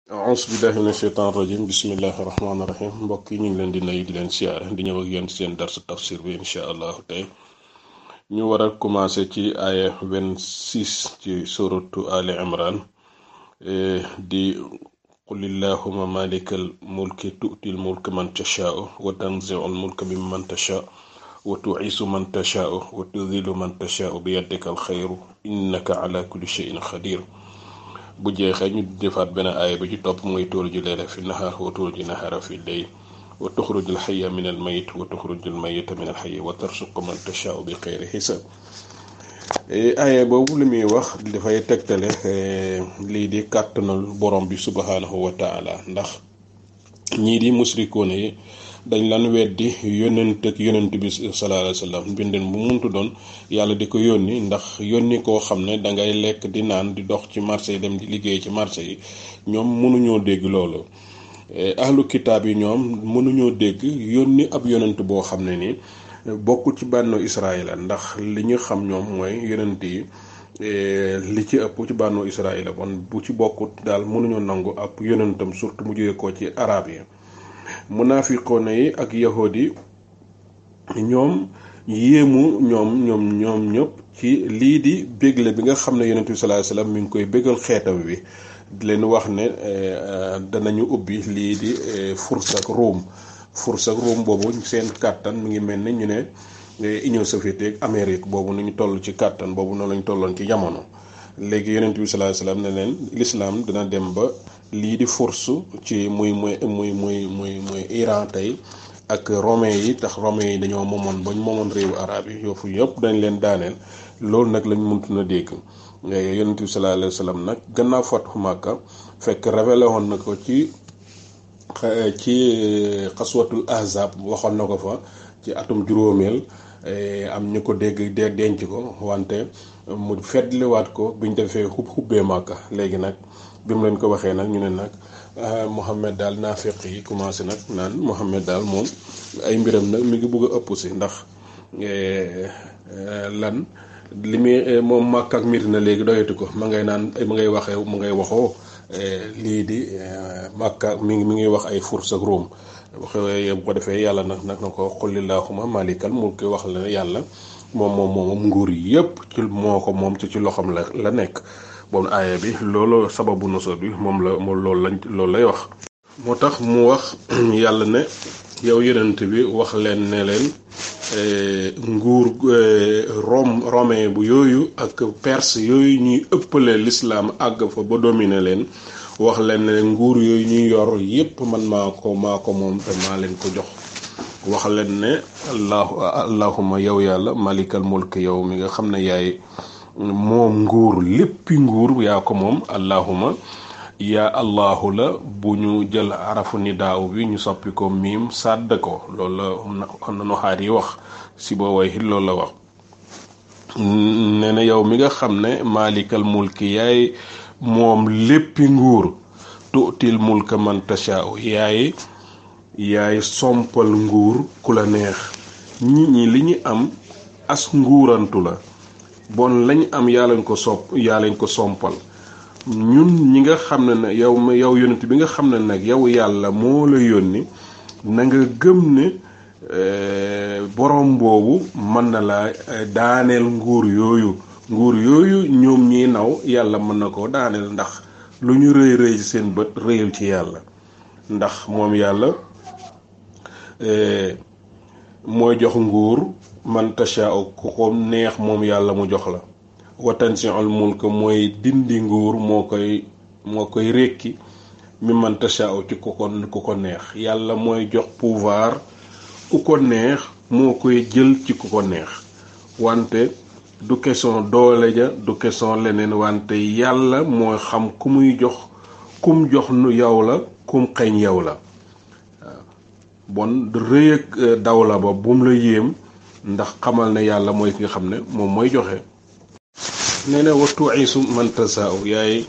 auzu billahi mina sheytaan rajim bismillahi rahmaani rahim mbokk yi ñu ngi leen di nuyu di leen siyaare di ñëw ak yéen seen darsu tafsir bi incha allahu tey ñu war a commencé ci aaya 26 ci suratu ali imran di qul illahuma malikal mulki tu'til mulka man tashaa'u wa tanzi'ul mulka mimman tashaa'u wa tu'izu man tashaa'u wa tudhillu man tashaa'u bi yadika alxayru innaka ala kulli shay'in qadir. bu jeexee ñu defaat benn aaya bi ci topp mooy tuuliju layla fi nahaar wa tuuliju nahaara fi layl wa tuxrujul xayya min al mayit wa tuxrujul mayita min al xayyi wa tarsuqu man tashaau bi xeyri xisaab. aaya boobu li muy wax dafay tegtale lii di kàttanal borom bi subhaanahu wa taala ndax ñii di musrikoone yi dañ lan weddi yonent ak yonent bi sallallahu alayhi wa sallam mbindin bu muntu doon yàlla di ko yónni ndax yónni koo xam ne dangay lekk di naan di dox ci marché yi dem di liggéey ci marché yi ñoom mënuñoo dégg loolu. ahlu kitaab yi ñoom mënuñoo dégg yónni ab yonent boo xam ne ni bokkul ci bànnu Israëla ndax li ñu xam ñoom mooy yonent yi li ci ëpp ci bànnu Israëla bon bu ci bokkut daal mënuñoo nangu ab yonentam surtout mu jóge ko ci arab yi. munaafiqoona yi ak yahood yi ñoom yéemu ñoom ñëpp ci lii di bégle bi nga xam ne yonent bi sallallahu alayhi wasallam mi ngi koy bégal xeetam wi di leen wax ne danañu ubbi lii di Furs ak Rome boobu seen kàttan mi ngi mel ni ñu ne Union soviétique Amérique boobu nu ñu toll ci kàttan boobu noonu lañu tolloon ci jamono. léegi yonent bi sallallahu alayhi wasallam ne leen l'islam dina dem ba lii di Furs ci muy Iran tey ak romain yi tax romain yi dañoo moomoon réewu arab yi yoofu yëpp dañ leen daaneel loolu nag lañ mëntu na dégg. yonent bi sallallahu alayhi wasallam nag gannaaw fathu Makka fekk révélé woon na ko ci xaswatul ahzab waxoon na ko fa ci atum juróomeel am ñu ko dégg denc ko wante mu feddliwaat ko biñ defee xubbee Makka léegi nag bi mu leen ko waxee nag ñu ne nag Muhammad daal naafiq yi commencé nag naan Muhammad daal moom ay mbiram nag mi ngi bëgg a ëpp si ndax lan li muy moom Makka ak Medina léegi doyatu ko ma ngay waxoo lii di Makka mi ngi wax ay Furs ak Rome bu ko defee yàlla nag na ko qul illahumma malikal mulki wax la ne yàlla moom nguur yépp ci moo ko moom ci loxoom la nekk. bon aaya bi loolu sababu nusur bi moom loolu lay wax. moo tax mu wax yàlla ne yow yonent bi wax leen ne leen nguur romain bu yooyu ak perse yooyu ñuy ëppale l'islam àgg fa ba dominer leen wax leen ne nguur yooyu ñuy yor yépp man maa ko moom te maa leen ko jox. wax leen ne allahumma yow yàlla malikal mulk yow mi nga xam ne yaay moom nguur léppi nguur yaa ko moom allahuma yaa allahu la bu ñu jël arafu ni daaw bi ñu soppi ko miim sàdd ko loolu la xam na noxaar yi wax si boo way xit loolu la wax nee na yow mi nga xam ne malikal mulki yaay moom léppi nguur tu'til mulka man tashaa'u yaay sompal nguur ku la neex nit ñi li ñu am as nguurantu la bon lañ am yaa lañ ko sompal ñun ñi nga xam ne nag yow yonent bi nga xam ne nag yow yàlla moo la yónni na nga gëm ne borom boobu mën na la daaneel nguur yooyu ñoom ñiy naw yàlla mën na koo daaneel ndax lu ñu rëy ci seen bët rëyul ci yàlla ndax moom yàlla mooy jox nguur man tashaa'u ku ko neex moom yàlla mu jox la wa tanzi'ul mulk mooy dindi nguur moo koy rekki mi man tashaa'u ci ku ko neex yàlla mooy jox pouvoir ku ko neex moo koy jël ci ku ko neex wante du question doole ja du question leneen wante yàlla mooy xam ku muy jox kum jox nu yow la kum xeeñ yow la bon rëy ak daw la ba bum la yéem ndax xamal ne yàlla mooy ki nga xam ne moom mooy joxe. nee na wa tu'izu man tashaa'u yaay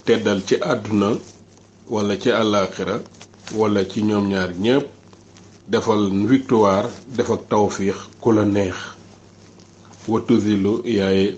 teddal ci àdduna wala ci àllaaxira wala ci ñoom ñaar ñépp defal victoire def ak tawfiix ku la neex wa tudhillu yaay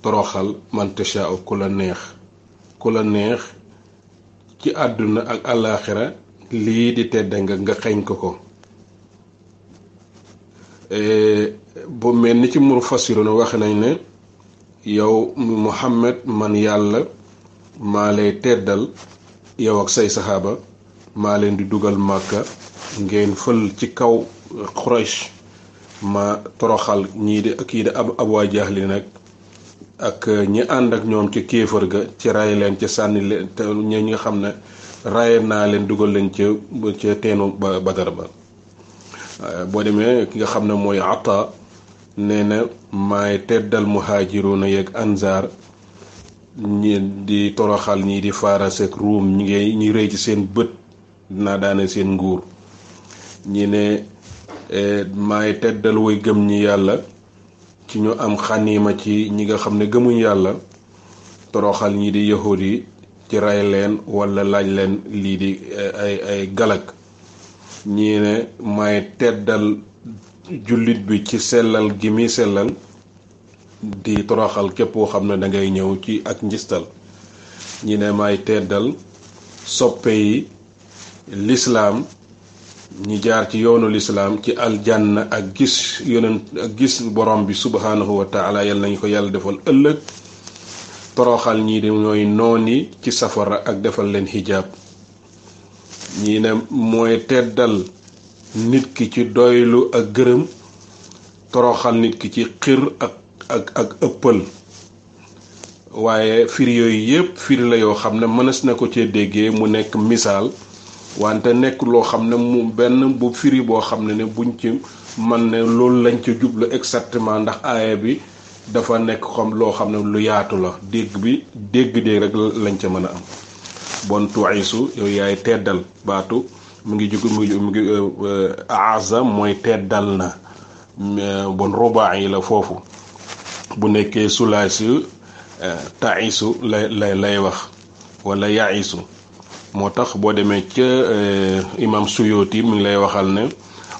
toroxal man tashaa'u ku la neex ci àdduna ak àllaaxira lii di tedd nga xeeñ ko ko. bu mel ni ci mufassiruna waxe nañ ne yow Muhammad man yàlla maa lay teddal yow ak say saxaaba maa leen di dugal Màkka ngeen fël ci kaw Quraysh ma toroxal ñii di kii di Abu Jahli nag ak ñi ànd ak ñoom ci kéefër ga ci ray leen ci sànni leen te ñi nga xam ne raye naa leen dugal leen ca teenu Badar ba. boo demee ki nga xam ne mooy Ata nee na maay teddal muhaajiruuna yeeg ansaar ñi di toroxal ñii di Faras ak Ruum ñi rëy ci seen bët dinaa daane seen nguur ñi ne maay teddal way gëm ñi yàlla ci ñu am xaniima ci ñi nga xam ne gëmuñ yàlla toroxal ñi di yahud yi ci ray leen wala laaj leen lii di ay galak ñii ne may teddal jullit bi ci sellal gi muy sellal di toroxal képp koo xam ne dangay ñëw ci ak njistal ñi ne may teddal soppe yi lislaam ñi jaar ci yoonu lislaam ci aljanna ak gis yonent ak gis borom bi subhanahu wa taala yal nañu ko yàlla defal ëllëg toroxal ñii di ñooy noon yi ci safara ak defal leen xijaab ñii ne mooy teddal nit ki ci doylu ak gërëm toroxal nit ki ci xir ak ëppal waaye firi yooyu yépp firi la yoo xam ne mënees na ko cee déggee mu nekk misaal wante nekk loo xam ne mu benn bu firi boo xam ne buñ ci man ne loolu lañ ca jublu exactement ndax aaya bi dafa nekk comme loo xam ne lu yaatu la dégg rek lañ ca mën a am. bon tuisu yow yaay teddal baatu mu ngi aaza mooy teddal na bon rubaa yi la foofu bu nekkee sulaasi taisu lay wax wala yaisu moo tax boo demee ca imam Suyuti mi ngi lay waxal ne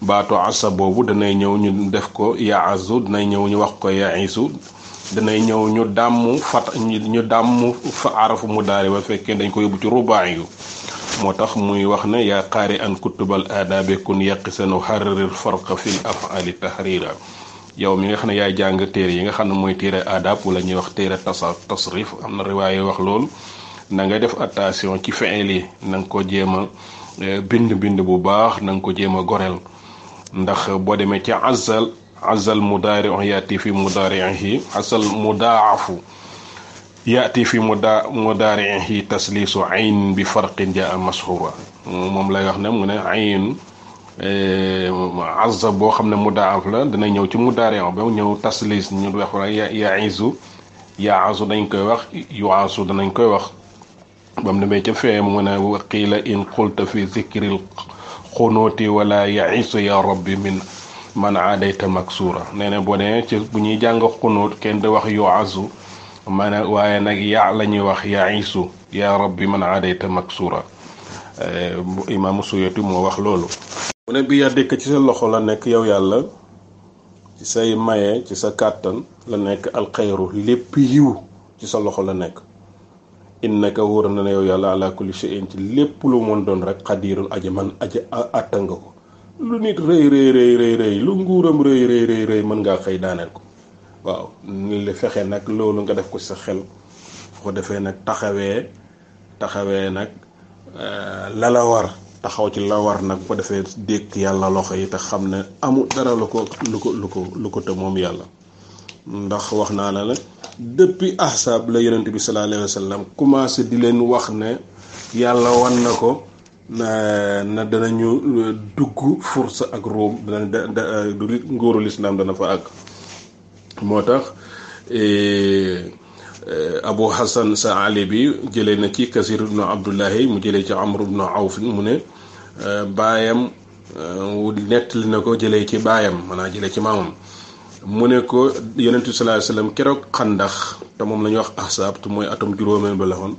baatu asa boobu danay ñëw ñu def ko yaazu danay ñëw ñu wax ko yaisu danay ñëw ñu dàmm fa arafu mu daari ba fekkee dañ ko yóbbu ci rubaa yu moo tax muy wax ne yaa qaari an kutubal aadaabi kun yaqisanu xararir farqa fil afali tahrira yow mi nga xam ne yaay jàng téere yi nga xam ne mooy téere aadab wala ñuy wax téere tasrif am na riwaaye wax loolu na nga def attention ci fi'il yi na nga ko jéem a bind bu baax na nga ko jéem a goreel ndax boo demee ci azal mudaari'u yaati fi mudaari'ihi asal mudaafu yaati fi mudaari'ihi tasliisu ayn bi farqin jaa mashhura moom lay wax ne mu ne ayn azza boo xam ne mudaaf la dana ñëw ci mudaari'u ba ñëw tasliis ñu wax wala ya'izu ya'azu dañ koy wax yu'asu danañ koy wax bam demee ca fee mu ne wa qiila in qulta fi zikril xunuuti wala ya'isu ya rabbi min man aadayta maksura nee na boo nee ci bu ñuy jàng xunuut kenn di wax yu'azu waaye nag yaa la ñuy wax ya'isu ya rabbi man aadayta maksura imaamu Suyuti moo wax loolu mu ne bi yadika ci sa loxo la nekk yow yàlla ci say maye ci sa kàttan la nekk alxayru lépp yiw ci sa loxo la nekk innaka wóor na ne yow yàlla ala kulli shay'in ci lépp lu mën doon rek xadirun aji man aji àtta nga ko lu nit rëy lu nguuram rëy mën ngaa xëy daaneel ko waaw ni la fexe nag loolu nga def ko sa xel ko defee nag taxawee nag la war taxaw ci la war nag ko defee dékk yàlla loxo yi te xam ne amul dara lu ko te moom yàlla ndax wax naa la ne depuis ahsaab la yonent bi sallallahu alayhi wa sallam commencé di leen wax ne yàlla wan na ko na danañu dugg fursa ak Room nguuru lislaam dana fa àgg moo tax Abu Hasan Saali bi jëlee na ci Kasir ibnu Abdullahi mu jëlee ci Amr ibnu Awf mu ne baayam nettali na ko jëlee ci baayam maanaam jëlee ci maamam mu ne ko yonent bi sallallahu alayhi wasallam keroog xandax te moom la ñuy wax ahsaab te mooy atum juróomeel ba la woon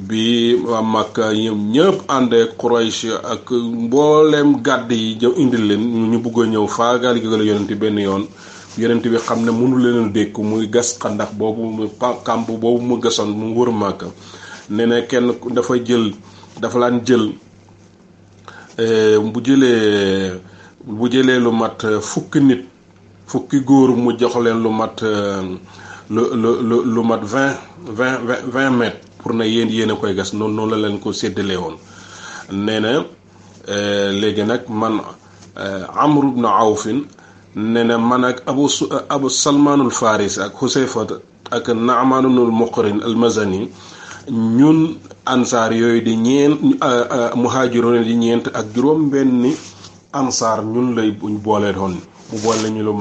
bi waa Makka ñëpp ànd ak Quraysh ak mbooleem gàdd yi ñëw indil leen ñu bëgg a ñëw faagaal gi la yonent benn yoon yonent bi xam ne mënu leen dékk muy gas xandax boobu mu kamp boobu mu gasoon mu wër Makka ne na kenn dafa jël dafa laan jël bu jëlee lu mat fukki nit, fukki góor mu jox leen lu mat lu mat 20 mètres pour na yéen a koy gas. noonu la leen ko séddalee woon. nee na léegi nag man Amr ibn Awfin nee na man ak abu Salmaanul Farisi ak Husayfa ak Naamanul Muqrin al Mazani, ñun ansaar yooyu di muhaajiroon di ñeent ak juróom benni ansaar ñun lay buñ boolee doon mu boole ñu lu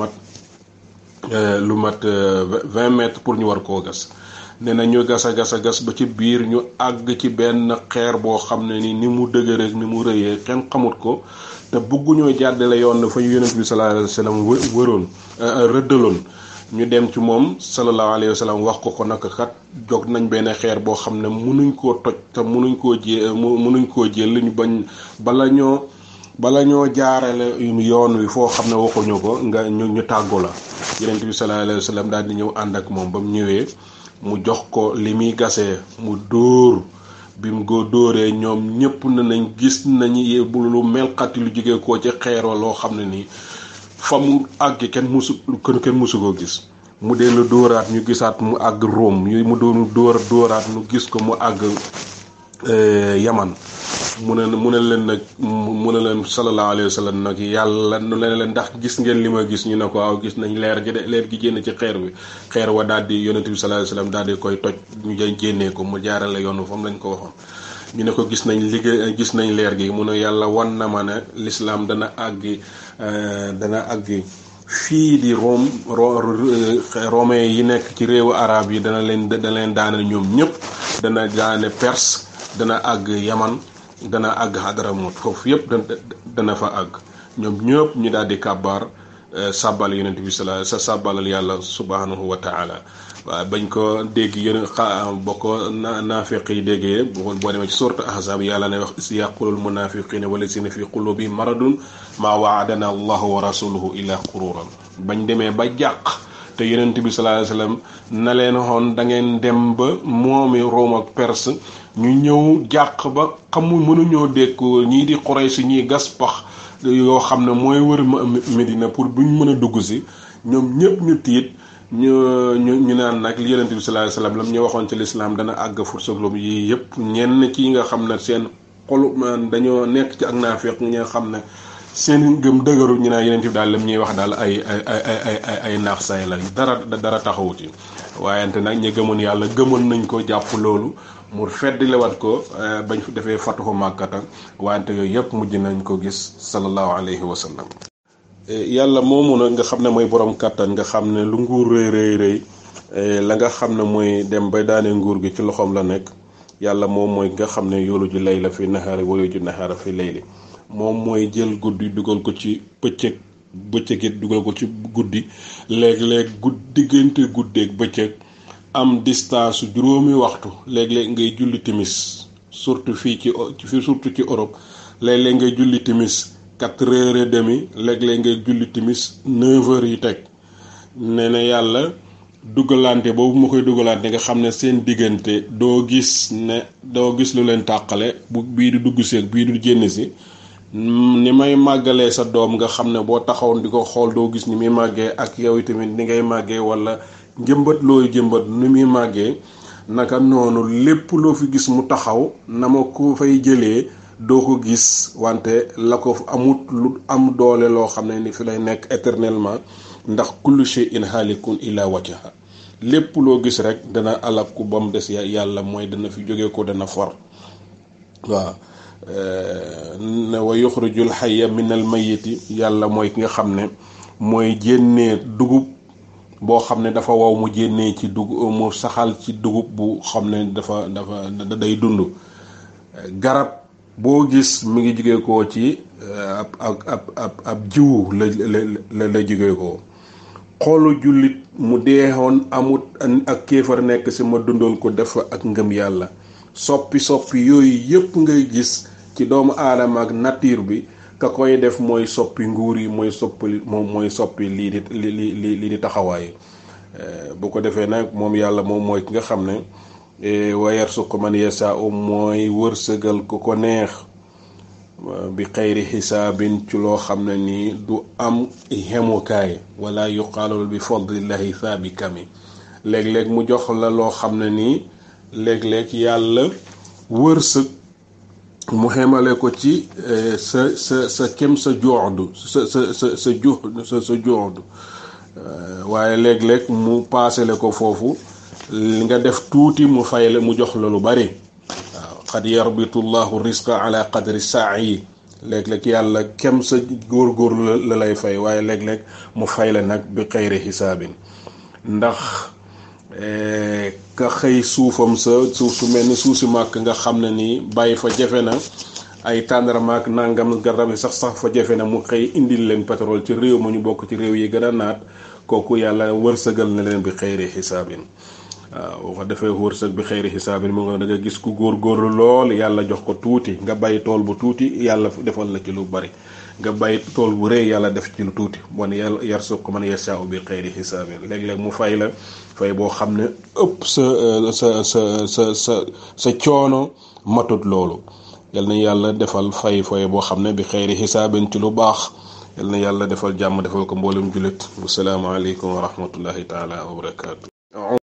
mat 20 mètres pour ñu war koo gas. nee na ñu gas a gas ba ci biir ñu àgg ci benn xeer boo xam ne ni mu dëgër ak ni mu rëyee kenn xamut ko, te bëgguñoo jàddale yoon na fa ñu yonent bi sallallahu alayhi wa sallam wëroon rëddaloon. ñu dem ci moom sallallahu alayhi wa sallam wax ko naka kat jog nañ benn xeer boo xam ne mënuñ koo toj te mënuñ koo jël ñu bañ bala ñoo jaarale yoon wi foo xam ne waxuñu ko ñu tàggu la. yonent bi sallallahu alayhi wa sallam daal di ñëw ànd ak moom ba mu ñëwee mu jox ko li muy gasee mu dóor. bi mu ko dóoree ñoom ñëpp nañ gis nañu lu melxati lu jóge koo ci xeeroo loo xam ne nii fa mu àgg kenn musu koo gis. mu dellu dóoraat ñu gisaat mu àgg Rome mu doon dóoraat ñu gis ko mu àgg Yaman. mu ne leen sallallahu alayhi wa sallam nag yàlla nu leen ndax gis ngeen li ma gis. ñu ne ko waaw gis nañ leer gi génn ci xeer wa daal di yonent bi sallallahu alayhi wa sallam daal di koy toj ñu génnee ko mu jaarale yoonu fam lañ ko waxoon. ñu ne ko gis nañ leer gi. mu ne yàlla wan na ma ne l'islam dana àgg fii di Rome romain yi nekk ci réewu arab yi dana leen daane ñoom ñëpp. dana daane Perse, dana àgg Yaman, dana àgg Hadramut. foofu yëpp dana fa àgg. ñoom ñëpp ñu daal di kàbbaar sàbbal yonent bi sàbbalal yàlla subhanahu wa taala. waaw bañ ko dégg boo ko naafiq yi déggee boo demee ci sourate Ahzab yàlla ne wax is yaqulul munafiqina walazina fi qulubihim maradun ma waadana allahu wa rasuluhu illa qururan. bañ demee ba jàq te yonent bi sallallahu alayhi wasallam na leen xoon da ngeen dem ba moomi Rome ak Perse ñu ñëw jàq ba mënuñoo dékku ñii di Quraysh ñii gas pax yoo xam ne mooy wër Medina pour buñ mën a dugg si. ñoom ñëpp ñu tiit ñu naan nag li yonent bi sallallahu alayhi wasallam lam ñu waxoon ci lislaam dana àgg fursaglum yi yëpp. ñenn ci nga xam ne seen xolu dañoo nekk ci ak naafeq ñi nga xam ne seen gëm dëgëru ñu naan yonent bi daal lam ñuy wax daal ay naax say la dara taxawuti. waayante nag ñi gëmoon yàlla gëmoon nañ ko jàpp loolu mu feddliwaat ko bañ fi defee fatuhu Makkata. waayante yooyu yëpp mujj nañ ko gis sallallahu alayhi wa sallam. yàlla moomu nag nga xam ne mooy borom kàttan nga xam ne lu nguur rëy la nga xam ne mooy dem bay daane nguur gi ci loxoom la nekk. yàlla moom mooy nga xam ne yoolu ju layla fi nahaari wa yoolu ju nahaara fi layli. moom mooy jël guddi dugal ko ci bëccëg it dugal ko ci guddi. léeg-léeg diggante guddeeg bëccëg am distance juróomi waxtu. léeg-léeg ngay julli timis surtout surtout ci Europe léeg-léeg ngay julli timis 4h30 léeg-léeg ngay julli timis 9h yi teg. nee na yàlla dugalante boobu ma koy dugalante nga xam ne seen diggante doo gis lu leen tàqale bu bii du dugg seeg bii du génn si. ni may màggalee sa doom nga xam ne boo taxawoon di ko xool doo gis ni muy màggee ak yow tamit ni ngay màggee wala njëmbat looy jëmbat ni muy màggee. naka noonu lépp loo fi gis mu taxaw na ma ko fay jëlee doo ko gis wante la ko amut lu am doole loo xam ne ni fi lay nekk éternellement. ndax kullu shay'in halikun illa wajha. lépp loo gis rek dana alakku ba mu des yàlla mooy dana fi jóge ko dana for. waaw wa yuxrijul hayya minal mayyiti. yàlla mooy ki nga xam ne mooy jénnee dugub boo xam ne dafa wow mu jénnee ci dugub mu saxal ci dugub bu xam ne dafa day dund. garab boo gis mi ngi jóge ko ci ab jiwu la jóge ko. xoolu jullit mu deexoon amut ak kéefar nekk ci ma dundoon ko def ak ngëm yàlla. soppi yooyu yëpp ngay gis ci doomu aadama ak nature bi ka koy def mooy soppi nguur yi mooy soppi lii di taxawaay. bu ko defee nag moom yàlla moom mooy ki nga xam ne wa yarsuqu man yasaa'u mooy wërsëgal ku ko neex bi xayri xisaabin ci loo xam ne nii du am xemukaay wala yuqaalu bi fadlillahi thaabi kami léeg-léeg mu jox la loo xam ne nii léeg-léeg yàlla wërsëg mu xemale ko ci sa kem sa joxdu sa joxdu waaye léeg-léeg mu paasele ko foofu nga def tuuti mu fay la mu jox la lu bari waaw qad yarbitu llahu risqa ala qadri saa'i léeg-léeg yàlla kem sa góor la lay fay waaye léeg-léeg mu fay la nag bi xayri xisaabin ndax ka xëy suufam sa suuf su mel ni suuf si màkk nga xam ne nii bàyyi fa jafe na ay tàndarmaak nangam garab yi sax fa jafe na mu xëy indil leen pétrole ci réew ma ñu bokk ci réew yi gën a naat kooku yàlla wërsëgal na leen bi xayri xisaabin waaw ko defee wërsëg bi xayri xisaabin mu nga da nga gis ku góorgóorlu lool yàlla jox ko tuuti nga bay tool bu tuuti yàlla defal la ci lu bari nga bay tool bu rëy yàlla def ci lu tuuti bon yàlla yarsuqu man yashaa'u bi xayri xisaabin léeg-léeg mu fay la fay boo xam ne ëpp sa coono matut loolu yal na yàlla defal fay boo xam ne bi xayri xisaabin ci lu baax yal na yàlla defal jàmm defal ko mboolem jullit wassalaamu aleykum wa rahmatullahi taala wa barakaatu